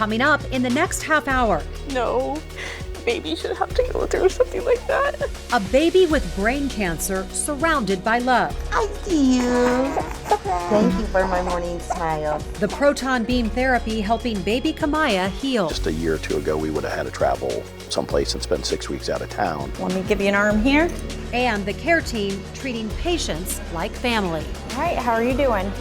coming up in the next half hour. No, baby should have to go through something like that. A baby with brain cancer surrounded by love. I see you. Thank you for my morning smile. The proton beam therapy helping baby Camaya heal. Just a year or two ago, we would have had to travel someplace and spend 6 weeks out of town. Want me to give you an arm here? And the care team treating patients like family. All right, how are you doing?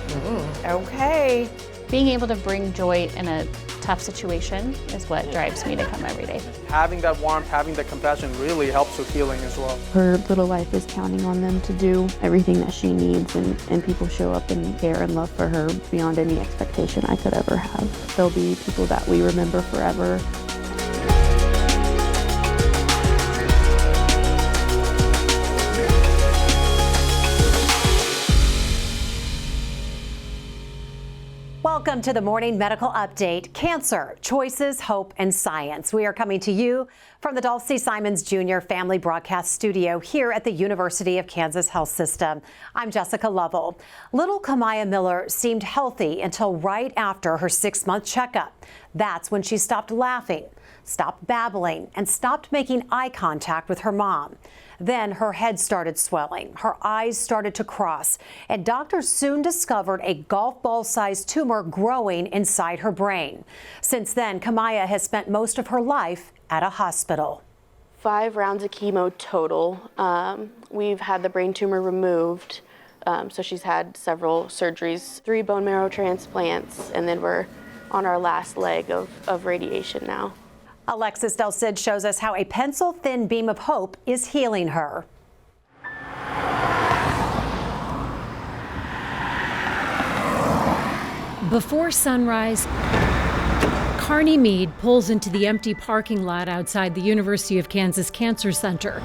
Okay. Being able to bring joy in a tough situation is what drives me to come every day. Having that warmth, having that compassion really helps with healing as well. Her little life is counting on them to do everything that she needs, and people show up and care and love for her beyond any expectation I could ever have. They'll be people that we remember forever. Welcome to the Morning Medical Update. Cancer, choices, hope, and science. We are coming to you from the Dulcie Simons Jr. Family Broadcast Studio here at the University of Kansas Health System. I'm Jessica Lovell. Little Camaya Miller seemed healthy until right after her 6-month checkup. That's when she stopped laughing, stopped babbling, and stopped making eye contact with her mom. Then her head started swelling, her eyes started to cross, and doctors soon discovered a golf ball-sized tumor growing inside her brain. Since then, Camaya has spent most of her life at a hospital. 5 rounds of chemo total. We've had the brain tumor removed, so she's had several surgeries, 3 bone marrow transplants, and then we're on our last leg of radiation now. Alexis Del Cid shows us how a pencil-thin beam of hope is healing her. Before sunrise, Carney Mead pulls into the empty parking lot outside the University of Kansas Cancer Center.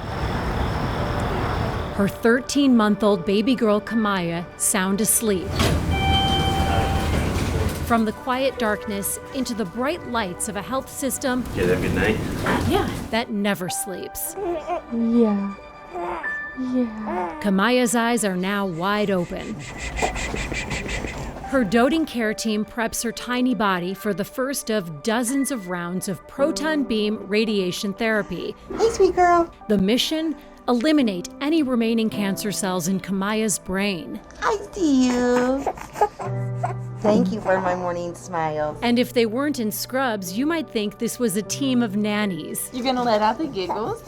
Her 13-month-old baby girl, Camaya, sound asleep. From the quiet darkness into the bright lights of a health system. Did you have a good night? Yeah, that never sleeps. Yeah. Camaya's eyes are now wide open. Her doting care team preps her tiny body for the first of dozens of rounds of proton beam radiation therapy. Hey, sweet girl. The mission? Eliminate any remaining cancer cells in Camaya's brain. I see you. Thank you for my morning smile. And if they weren't in scrubs, you might think this was a team of nannies. You gonna let out the giggles?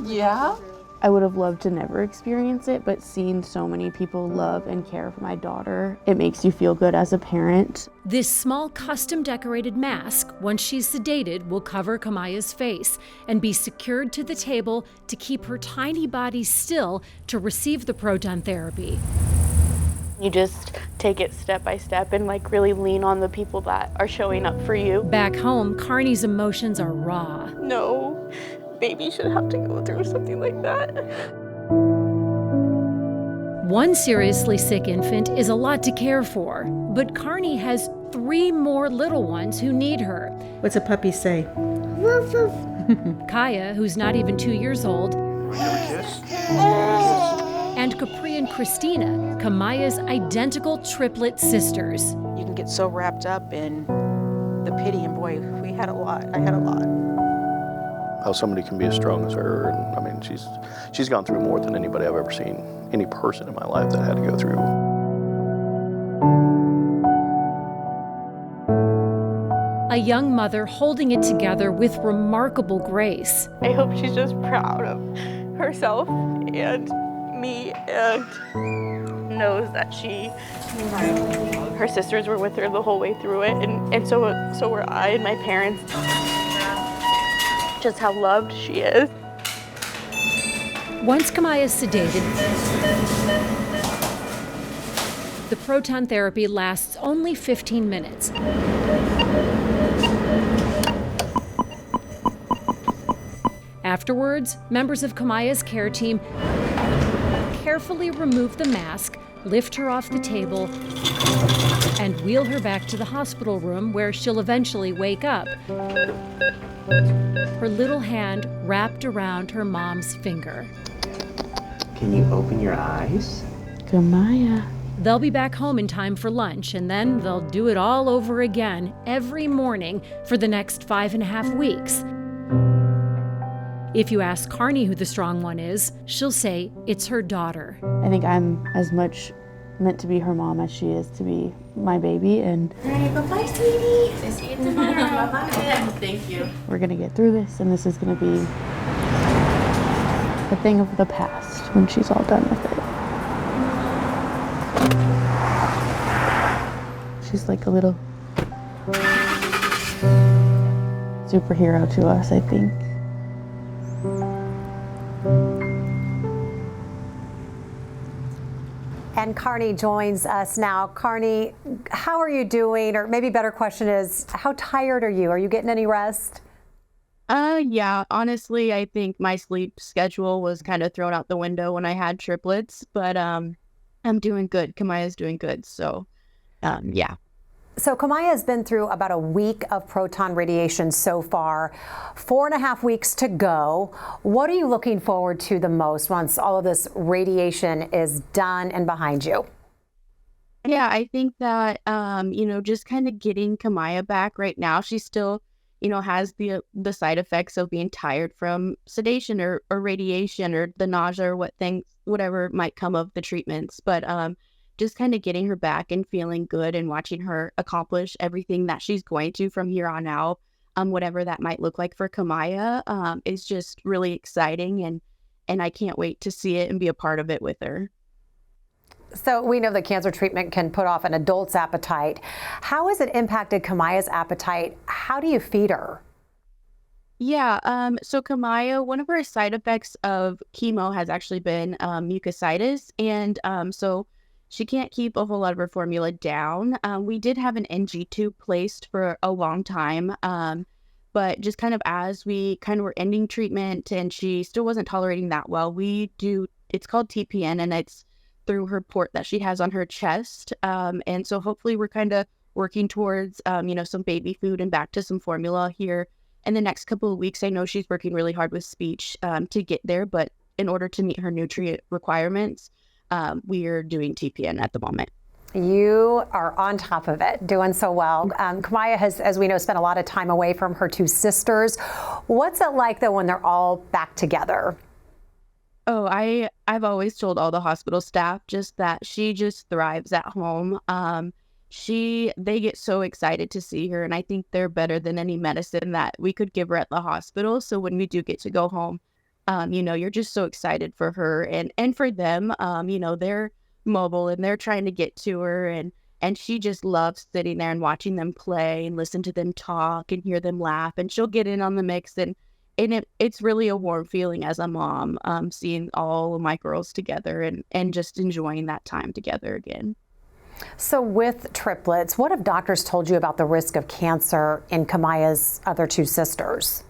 Yeah? I would have loved to never experience it, but seeing so many people love and care for my daughter, it makes you feel good as a parent. This small custom-decorated mask, once she's sedated, will cover Camaya's face and be secured to the table to keep her tiny body still to receive the proton therapy. You just take it step by step and really lean on the people that are showing up for you. Back home, Carney's emotions are raw. No, baby should have to go through something like that. One seriously sick infant is a lot to care for, but Carney has 3 more little ones who need her. What's a puppy say? Kaya, who's not even 2 years old, and Capri and Christina, Camaya's identical triplet sisters. You can get so wrapped up in the pity, and boy, we had a lot. I had a lot. How somebody can be as strong as her, and I mean, she's gone through more than anybody I've ever seen, any person in my life that had to go through. A young mother holding it together with remarkable grace. I hope she's just proud of herself and me and knows that her sisters were with her the whole way through it, and so were I and my parents. Just how loved she is. Once Camaya is sedated, the proton therapy lasts only 15 minutes. Afterwards, members of Camaya's care team carefully remove the mask, lift her off the table, and wheel her back to the hospital room where she'll eventually wake up. Her little hand wrapped around her mom's finger. Can you open your eyes? Camaya. They'll be back home in time for lunch, and then they'll do it all over again every morning for the next 5.5 weeks. If you ask Carney who the strong one is, she'll say it's her daughter. I think I'm as much meant to be her mom as she is to be my baby, and All right, bye-bye, sweetie. See you tomorrow. Bye-bye. Thank you. we're gonna get through this, and this is gonna be a thing of the past when she's all done with it. She's like a little superhero to us, I think. And Carney joins us now. Carney, how are you doing? Or maybe a better question is, how tired are you? Are you getting any rest? Yeah, honestly, I think my sleep schedule was kind of thrown out the window when I had triplets, but I'm doing good. Kamaya's doing good, so yeah. So Camaya has been through about a week of proton radiation so far, 4.5 weeks to go. What are you looking forward to the most once all of this radiation is done and behind you? Yeah, I think that, just kind of getting Camaya back right now. She still, has the side effects of being tired from sedation or radiation or the nausea or whatever might come of the treatments. But just kind of getting her back and feeling good and watching her accomplish everything that she's going to from here on out, whatever that might look like for Camaya, is just really exciting. And I can't wait to see it and be a part of it with her. So we know that cancer treatment can put off an adult's appetite. How has it impacted Camaya's appetite? How do you feed her? Yeah, so Camaya, one of her side effects of chemo has actually been mucositis. And so she can't keep a whole lot of her formula down. We did have an NG tube placed for a long time, but just kind of as we kind of were ending treatment and she still wasn't tolerating that well, it's called TPN, and it's through her port that she has on her chest. And so hopefully we're kind of working towards, some baby food and back to some formula here in the next couple of weeks. I know she's working really hard with speech to get there, but in order to meet her nutrient requirements, we are doing TPN at the moment. You are on top of it, doing so well. Camaya has, as we know, spent a lot of time away from her two sisters. What's it like, though, when they're all back together? Oh, I've always told all the hospital staff just that she just thrives at home. They get so excited to see her, and I think they're better than any medicine that we could give her at the hospital. So when we do get to go home, you're just so excited for her and for them. They're mobile and they're trying to get to her, and she just loves sitting there and watching them play and listen to them talk and hear them laugh, and she'll get in on the mix, and it's really a warm feeling as a mom, seeing all of my girls together and just enjoying that time together again. So with triplets, what have doctors told you about the risk of cancer in Camaya's other two sisters?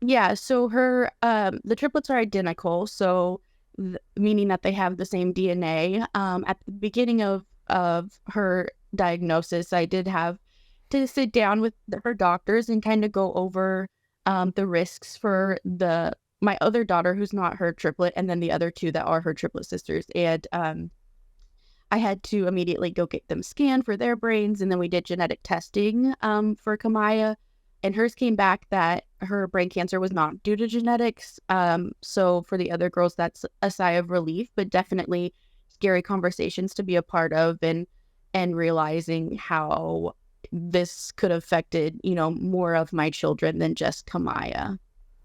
Yeah, so the triplets are identical, so meaning that they have the same DNA. At the beginning of her diagnosis, I did have to sit down with her doctors and kind of go over the risks for my other daughter who's not her triplet, and then the other two that are her triplet sisters. And I had to immediately go get them scanned for their brains, and then we did genetic testing for Camaya. And hers came back that her brain cancer was not due to genetics. So for the other girls, that's a sigh of relief, but definitely scary conversations to be a part of, and realizing how this could have affected, more of my children than just Camaya.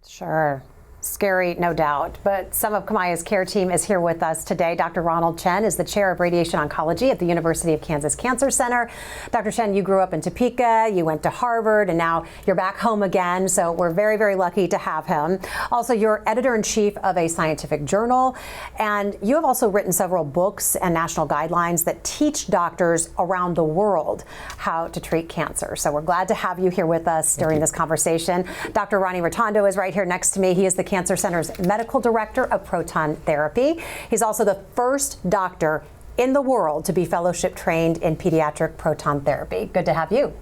Sure. Scary, no doubt. But some of Camaya's care team is here with us today. Dr. Ronald Chen is the chair of Radiation Oncology at the University of Kansas Cancer Center. Dr. Chen, you grew up in Topeka, you went to Harvard, and now you're back home again. So we're very, very lucky to have him. Also, you're editor-in-chief of a scientific journal, and you have also written several books and national guidelines that teach doctors around the world how to treat cancer. So we're glad to have you here with us during this conversation. Dr. Ronny Rotondo is right here next to me. He is the Cancer Center's medical director of proton therapy. He's also the first doctor in the world to be fellowship trained in pediatric proton therapy. Good to have you.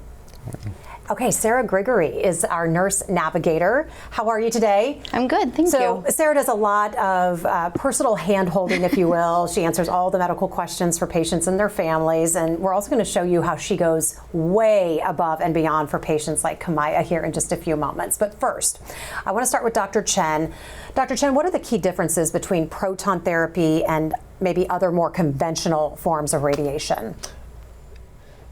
Okay, Sarah Grigery is our nurse navigator. How are you today? I'm good, thank you. So Sarah does a lot of personal hand-holding, if you will. She answers all the medical questions for patients and their families, and we're also going to show you how she goes way above and beyond for patients like Camaya here in just a few moments. But first, I want to start with Dr. Chen. Dr. Chen, what are the key differences between proton therapy and maybe other more conventional forms of radiation?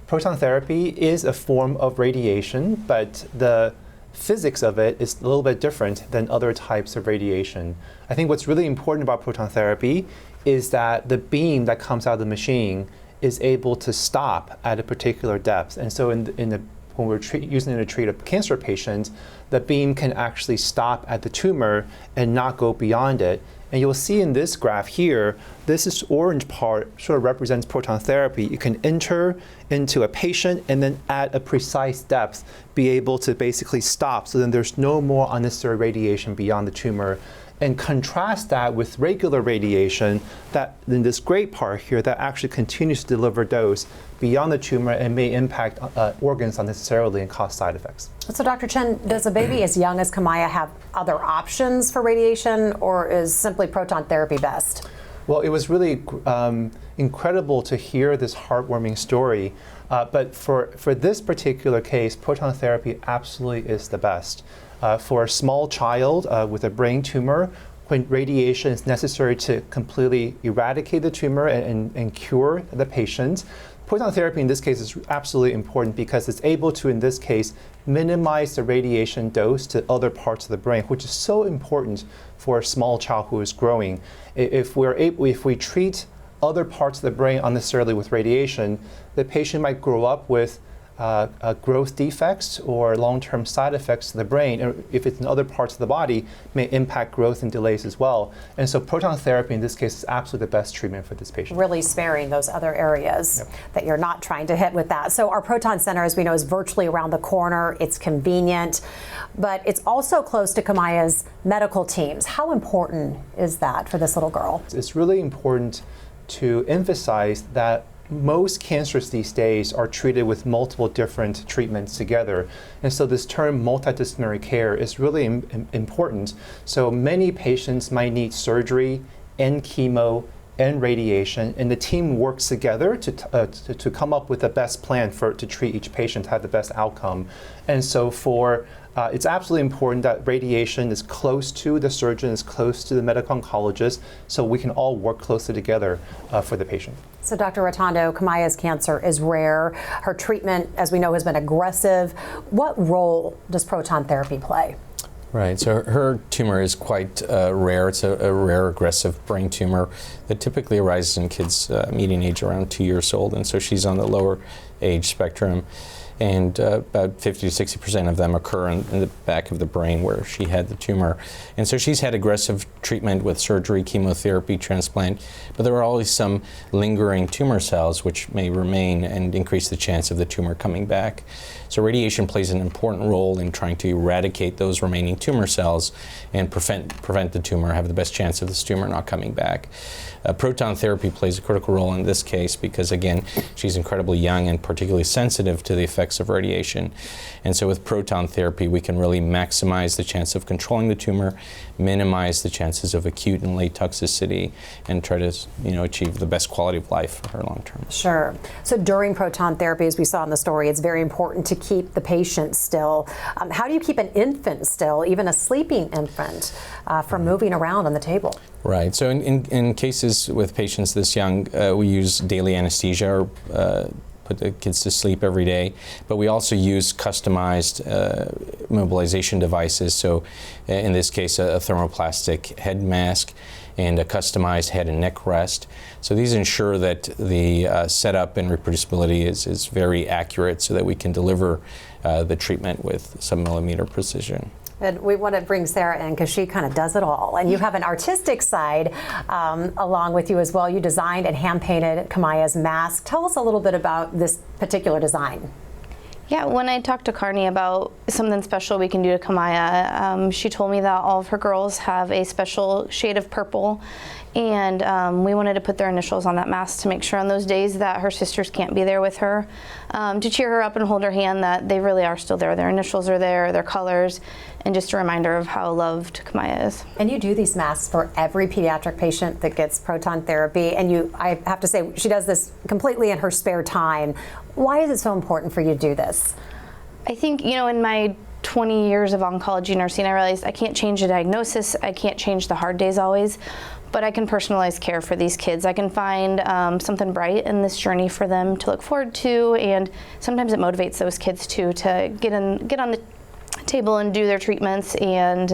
Proton therapy is a form of radiation, but the physics of it is a little bit different than other types of radiation. I think what's really important about proton therapy is that the beam that comes out of the machine is able to stop at a particular depth. And so when we're using it to treat a cancer patient, the beam can actually stop at the tumor and not go beyond it. And you'll see in this graph here, this orange part sort of represents proton therapy. You can enter into a patient and then at a precise depth be able to basically stop, so then there's no more unnecessary radiation beyond the tumor. And contrast that with regular radiation, that in this gray part here, that actually continues to deliver dose beyond the tumor and may impact organs unnecessarily and cause side effects. So Dr. Chen, does a baby as young as Camaya have other options for radiation, or is simply proton therapy best? Well, it was really incredible to hear this heartwarming story. But for this particular case, proton therapy absolutely is the best. For a small child with a brain tumor, when radiation is necessary to completely eradicate the tumor and cure the patient, proton therapy in this case is absolutely important because it's able to, in this case, minimize the radiation dose to other parts of the brain, which is so important for a small child who is growing. If we treat other parts of the brain unnecessarily with radiation, the patient might grow up with growth defects or long-term side effects to the brain, or if it's in other parts of the body, may impact growth and delays as well. And so proton therapy in this case is absolutely the best treatment for this patient. Really sparing those other areas that you're not trying to hit with that. So our Proton Center, as we know, is virtually around the corner. It's convenient, but it's also close to Camaya's medical teams. How important is that for this little girl? It's really important to emphasize that most cancers these days are treated with multiple different treatments together. And so this term multidisciplinary care is really important. So many patients might need surgery and chemo and radiation, and the team works together to come up with the best plan to treat each patient, to have the best outcome. And so it's absolutely important that radiation is close to the surgeon, is close to the medical oncologist, so we can all work closely together for the patient. So Dr. Rotondo, Camaya's cancer is rare. Her treatment, as we know, has been aggressive. What role does proton therapy play? Right, so her tumor is quite rare. It's a rare aggressive brain tumor that typically arises in kids median age around 2 years old, and so she's on the lower age spectrum. And about 50 to 60% of them occur in the back of the brain where she had the tumor. And so she's had aggressive treatment with surgery, chemotherapy, transplant, but there are always some lingering tumor cells which may remain and increase the chance of the tumor coming back. So radiation plays an important role in trying to eradicate those remaining tumor cells and prevent the tumor, have the best chance of this tumor not coming back. Proton therapy plays a critical role in this case because, again, she's incredibly young and particularly sensitive to the effects of radiation. And so with proton therapy, we can really maximize the chance of controlling the tumor, minimize the chances of acute and late toxicity, and try to achieve the best quality of life for her long term. Sure. So during proton therapy, as we saw in the story, it's very important to keep the patient still. How do you keep an infant still, even a sleeping infant, from moving around on the table? Right. So in cases with patients this young, we use daily anesthesia or put the kids to sleep every day, but we also use customized immobilization devices. So in this case, a thermoplastic head mask and a customized head and neck rest. So these ensure that the setup and reproducibility is very accurate so that we can deliver the treatment with sub-millimeter precision. And we want to bring Sarah in because she kind of does it all. And you have an artistic side along with you as well. You designed and hand-painted Camaya's mask. Tell us a little bit about this particular design. Yeah, when I talked to Carney about something special we can do to Camaya, she told me that all of her girls have a special shade of purple, And we wanted to put their initials on that mask to make sure on those days that her sisters can't be there with her, to cheer her up and hold her hand that they really are still there. Their initials are there, their colors, and just a reminder of how loved Camaya is. And you do these masks for every pediatric patient that gets proton therapy, and I have to say, she does this completely in her spare time. Why is it so important for you to do this? I think, in my 20 years of oncology nursing, I realized I can't change the diagnosis, I can't change the hard days always, but I can personalize care for these kids. I can find something bright in this journey for them to look forward to, and sometimes it motivates those kids too to get on the table and do their treatments, and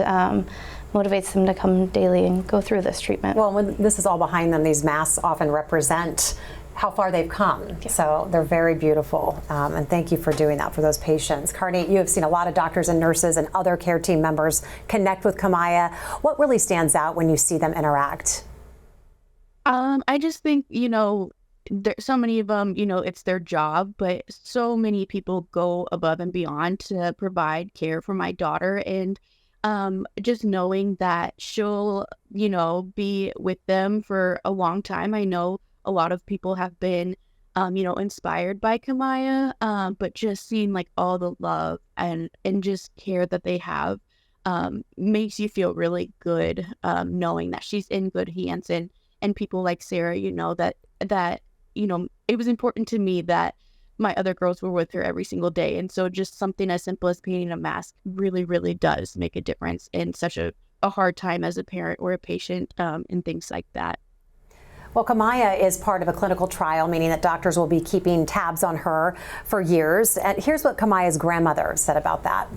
motivates them to come daily and go through this treatment. Well, when this is all behind them, these masks often represent how far they've come. Yeah. So they're very beautiful, and thank you for doing that for those patients. Carney, you have seen a lot of doctors and nurses and other care team members connect with Camaya. What really stands out when you see them interact? I just think, so many of them, it's their job, but so many people go above and beyond to provide care for my daughter. And just knowing that she'll, be with them for a long time. I know a lot of people have been, inspired by Camaya, but just seeing like all the love and just care that they have makes you feel really good, knowing that she's in good hands, and people like Sarah, that it was important to me that my other girls were with her every single day. And so just something as simple as painting a mask really, really does make a difference in such a hard time as a parent or a patient, and things like that. Well, Camaya is part of a clinical trial, meaning that doctors will be keeping tabs on her for years. And here's what Camaya's grandmother said about that.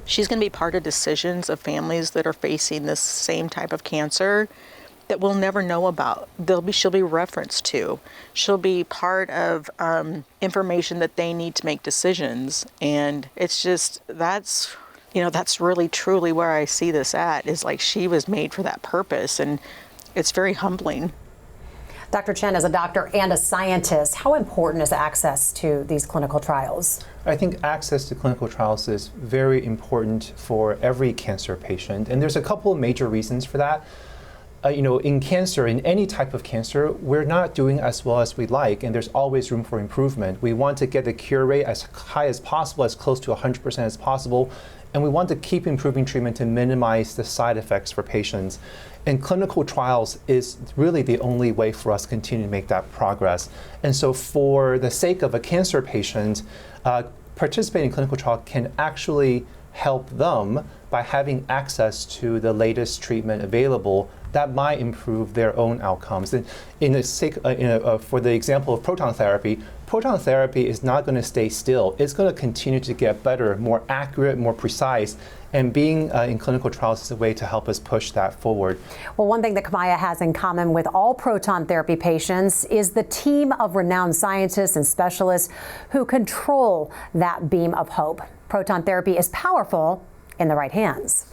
She's going to be part of decisions of families that are facing this same type of cancer that we'll never know about. She'll be referenced to. She'll be part of information that they need to make decisions. And it's just, that's really truly where I see this at, is like she was made for that purpose. And it's very humbling. Dr. Chen, as a doctor and a scientist, how important is access to these clinical trials? I think access to clinical trials is very important for every cancer patient, and there's a couple of major reasons for that. In cancer, in any type of cancer, we're not doing as well as we'd like, and there's always room for improvement. We want to get the cure rate as high as possible, as close to 100% as possible, and we want to keep improving treatment to minimize the side effects for patients. And clinical trials is really the only way for us to continue to make that progress. And so for the sake of a cancer patient, participating in clinical trial can actually help them by having access to the latest treatment available that might improve their own outcomes. And for the example of proton therapy is not going to stay still. It's going to continue to get better, more accurate, more precise. And being in clinical trials is a way to help us push that forward. Well, one thing that Camaya has in common with all proton therapy patients is the team of renowned scientists and specialists who control that beam of hope. Proton therapy is powerful in the right hands.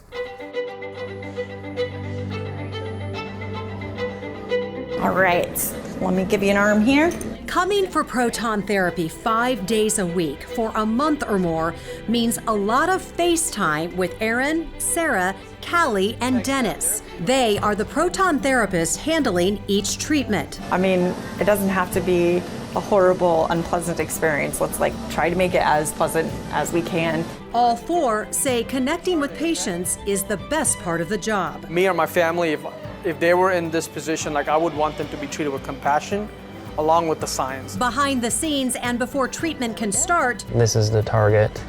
All right, let me give you an arm here. Coming for proton therapy 5 days a week for a month or more means a lot of face time with Aaron, Sarah, Callie, and Dennis. They are the proton therapists handling each treatment. I mean, it doesn't have to be a horrible, unpleasant experience. Let's try to make it as pleasant as we can. All four say connecting with patients is the best part of the job. Me or my family, if they were in this position, I would want them to be treated with compassion, along with the science. Behind the scenes and before treatment can start, this is the target,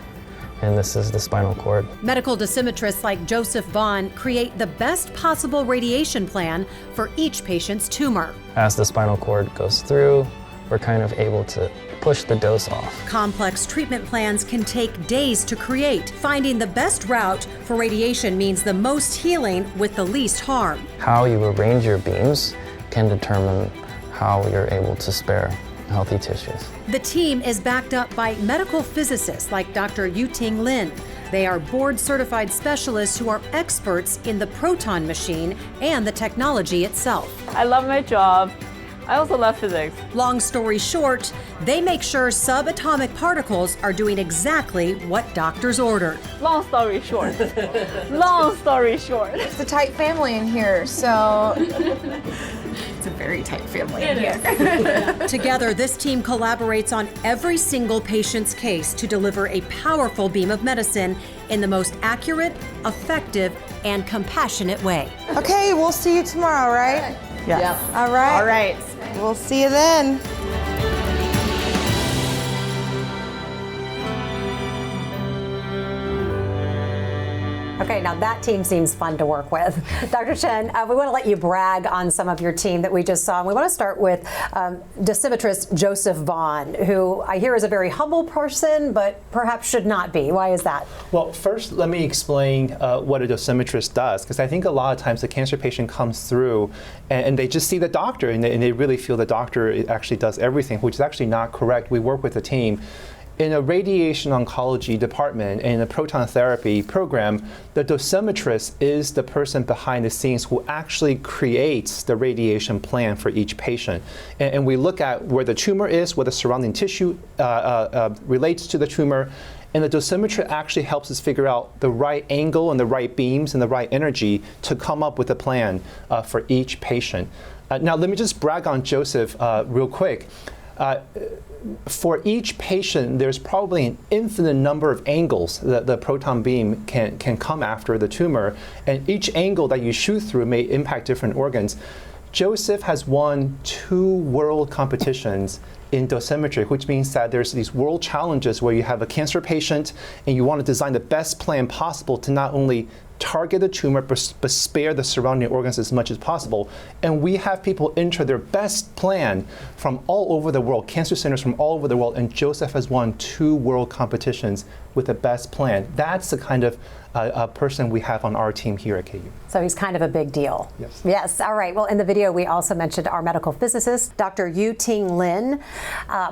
and this is the spinal cord. Medical dosimetrists like Joseph Vaughn create the best possible radiation plan for each patient's tumor. As the spinal cord goes through, we're kind of able to push the dose off. Complex treatment plans can take days to create. Finding the best route for radiation means the most healing with the least harm. How you arrange your beams can determine how you're able to spare healthy tissues. The team is backed up by medical physicists like Dr. Yu-Ting Lin. They are board-certified specialists who are experts in the proton machine and the technology itself. I love my job. I also love physics. Long story short, they make sure subatomic particles are doing exactly what doctors ordered. Long story short. Long story short. It's a tight family in here, so. It's a very tight family in here. Together, this team collaborates on every single patient's case to deliver a powerful beam of medicine in the most accurate, effective, and compassionate way. Okay, we'll see you tomorrow, right? Yes. All right. All right. We'll see you then. Okay, now that team seems fun to work with. Dr. Chen, we want to let you brag on some of your team that we just saw. And we want to start with dosimetrist Joseph Vaughn, who I hear is a very humble person, but perhaps should not be. Why is that? Well, first, let me explain what a dosimetrist does, because I think a lot of times the cancer patient comes through and they just see the doctor and they really feel the doctor actually does everything, which is actually not correct. We work with a team. In a radiation oncology department and in a proton therapy program, the dosimetrist is the person behind the scenes who actually creates the radiation plan for each patient. And we look at where the tumor is, what the surrounding tissue relates to the tumor, and the dosimetry actually helps us figure out the right angle and the right beams and the right energy to come up with a plan for each patient. Now, let me just brag on Joseph real quick. For each patient, there's probably an infinite number of angles that the proton beam can come after the tumor, and each angle that you shoot through may impact different organs. Joseph has won 2 world competitions in dosimetry, which means that there's these world challenges where you have a cancer patient and you want to design the best plan possible to not only target the tumor but spare the surrounding organs as much as possible. And we have people enter their best plan from all over the world, cancer centers from all over the world, and Joseph has won 2 world competitions with the best plan. That's the kind of person we have on our team here at KU. So he's kind of a big deal. Yes. Yes. All right. Well, in the video, we also mentioned our medical physicist, Dr. Yu-Ting Lin,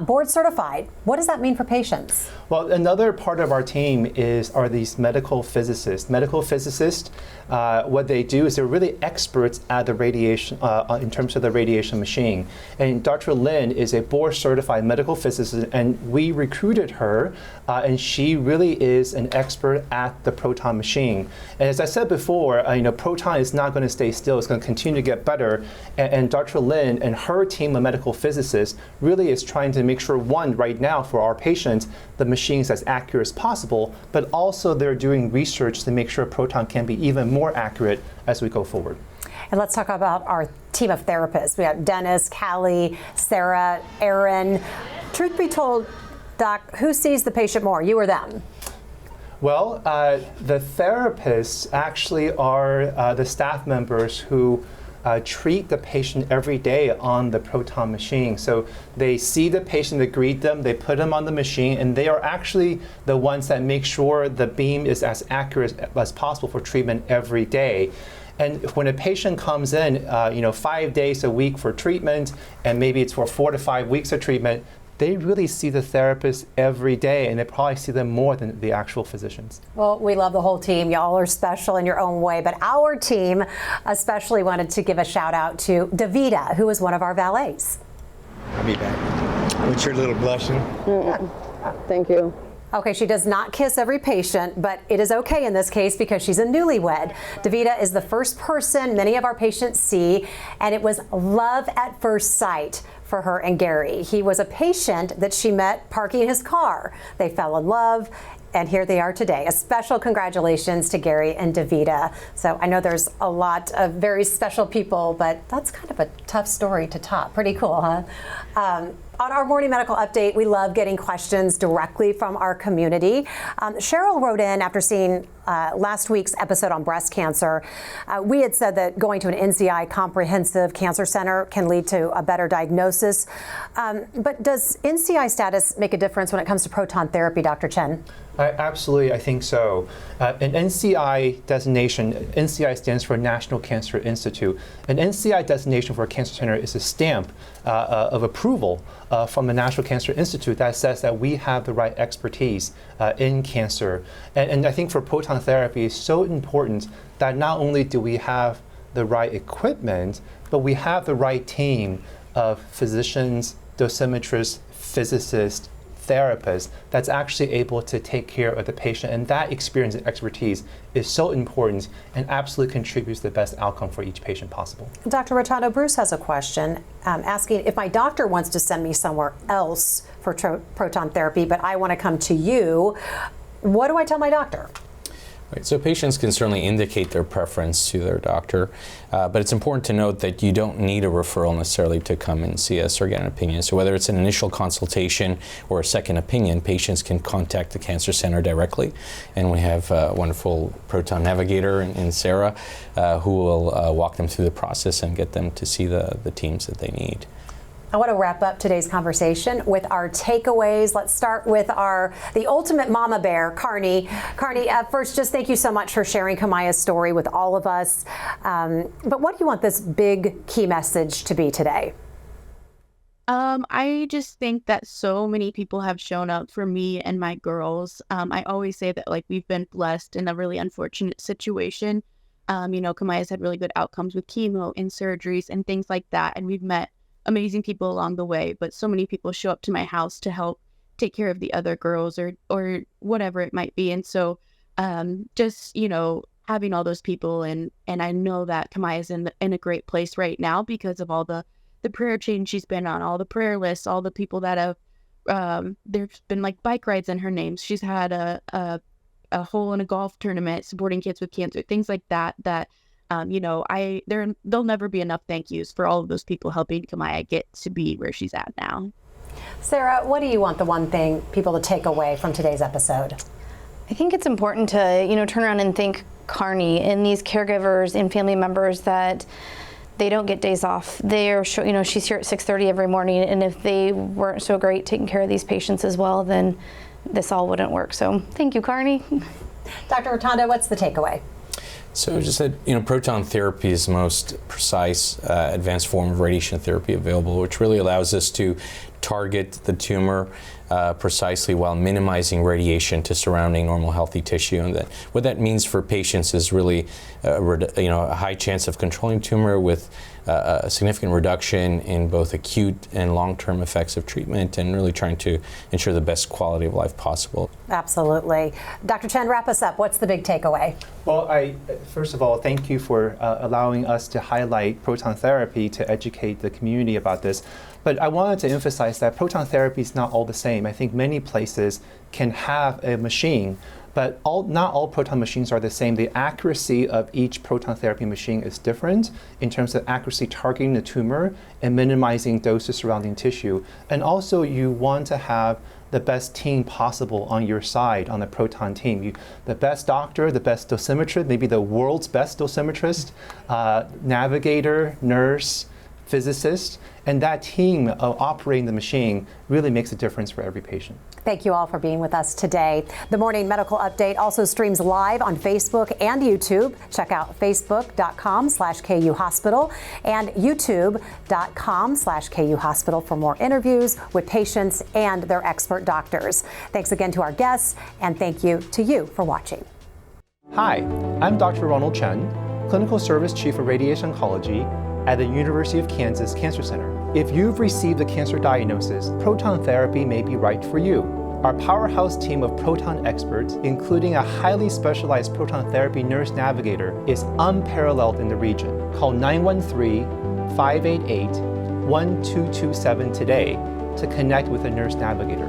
board certified. What does that mean for patients? Well, another part of our team are these medical physicists. Medical physicists, what they do is they're really experts at the radiation, in terms of the radiation machine. And Dr. Lin is a board certified medical physicist, and we recruited her, and she really is an expert at the proton machine. And as I said before, proton is not going to stay still. It's going to continue to get better. And Dr. Lin and her team of medical physicists really is trying to make sure, one, right now for our patients, the machine is as accurate as possible, but also they're doing research to make sure proton can be even more accurate as we go forward. And let's talk about our team of therapists. We have Dennis, Callie, Sarah, Aaron. Truth be told, Doc, who sees the patient more, you or them? Well, the therapists actually are the staff members who treat the patient every day on the proton machine. So they see the patient, they greet them, they put them on the machine, and they are actually the ones that make sure the beam is as accurate as possible for treatment every day. And when a patient comes in, 5 days a week for treatment, and maybe it's for 4 to 5 weeks of treatment, they really see the therapist every day, and they probably see them more than the actual physicians. Well, we love the whole team. Y'all are special in your own way, but our team especially wanted to give a shout out to Davida, who is one of our valets. I'll be back. What's your little blushing? Thank you. Okay, she does not kiss every patient, but it is okay in this case because she's a newlywed. Davida is the first person many of our patients see, and it was love at first sight for her and Gary. He was a patient that she met parking his car. They fell in love, and here they are today. A special congratulations to Gary and Davida. So I know there's a lot of very special people, but that's kind of a tough story to top. Pretty cool, huh? On our morning medical update, we love getting questions directly from our community. Cheryl wrote in after seeing last week's episode on breast cancer. We had said that going to an NCI comprehensive cancer center can lead to a better diagnosis. But does NCI status make a difference when it comes to proton therapy, Dr. Chen? Absolutely, I think so. An NCI designation, NCI stands for National Cancer Institute. An NCI designation for a cancer center is a stamp of approval from the National Cancer Institute that says that we have the right expertise in cancer. And I think for proton therapy, it's so important that not only do we have the right equipment, but we have the right team of physicians, dosimetrists, physicists, therapists that's actually able to take care of the patient. And that experience and expertise is so important and absolutely contributes to the best outcome for each patient possible. Dr. Rotondo, Bruce has a question asking if my doctor wants to send me somewhere else for proton therapy, but I want to come to you, what do I tell my doctor? Right, so patients can certainly indicate their preference to their doctor, but it's important to note that you don't need a referral necessarily to come and see us or get an opinion. So whether it's an initial consultation or a second opinion, patients can contact the Cancer Center directly, and we have a wonderful Proton Navigator in Sarah who will walk them through the process and get them to see the teams that they need. I want to wrap up today's conversation with our takeaways. Let's start with the ultimate mama bear, Carney. Carney, first, just thank you so much for sharing Camaya's story with all of us. But what do you want this big key message to be today? I just think that so many people have shown up for me and my girls. I always say that we've been blessed in a really unfortunate situation. Camaya's had really good outcomes with chemo and surgeries and things like that, and we've met amazing people along the way, but so many people show up to my house to help take care of the other girls or whatever it might be. And so just having all those people, and I know that Camaya's in a great place right now because of all the prayer chain she's been on, all the prayer lists, all the people that have there's been bike rides in her name. She's had a hole in a golf tournament supporting kids with cancer, things like that there'll never be enough thank yous for all of those people helping Camaya get to be where she's at now. Sarah, what do you want the one thing people to take away from today's episode? I think it's important to, turn around and thank Carney and these caregivers and family members that they don't get days off. They're, she's here at 6:30 every morning, and if they weren't so great taking care of these patients as well, then this all wouldn't work. So thank you, Carney. Dr. Rotondo, what's the takeaway? So just that, proton therapy is the most precise, advanced form of radiation therapy available, which really allows us to target the tumor precisely while minimizing radiation to surrounding normal healthy tissue. And what that means for patients is really a high chance of controlling tumor with a significant reduction in both acute and long-term effects of treatment, and really trying to ensure the best quality of life possible. Absolutely. Dr. Chen, wrap us up. What's the big takeaway? Well, first of all, thank you for allowing us to highlight proton therapy to educate the community about this. But I wanted to emphasize that proton therapy is not all the same. I think many places can have a machine, but not all proton machines are the same. The accuracy of each proton therapy machine is different in terms of accuracy targeting the tumor and minimizing doses surrounding tissue. And also, you want to have the best team possible on your side, on the proton team. The best doctor, the best dosimetrist, maybe the world's best dosimetrist, navigator, nurse, physicist, and that team of operating the machine really makes a difference for every patient. Thank you all for being with us today. The Morning Medical Update also streams live on Facebook and YouTube. Check out facebook.com/KU Hospital and youtube.com/KU Hospital for more interviews with patients and their expert doctors. Thanks again to our guests, and thank you to you for watching. Hi, I'm Dr. Ronald Chen, Clinical Service Chief of Radiation Oncology at the University of Kansas Cancer Center. If you've received a cancer diagnosis, proton therapy may be right for you. Our powerhouse team of proton experts, including a highly specialized proton therapy nurse navigator, is unparalleled in the region. Call 913-588-1227 today to connect with a nurse navigator.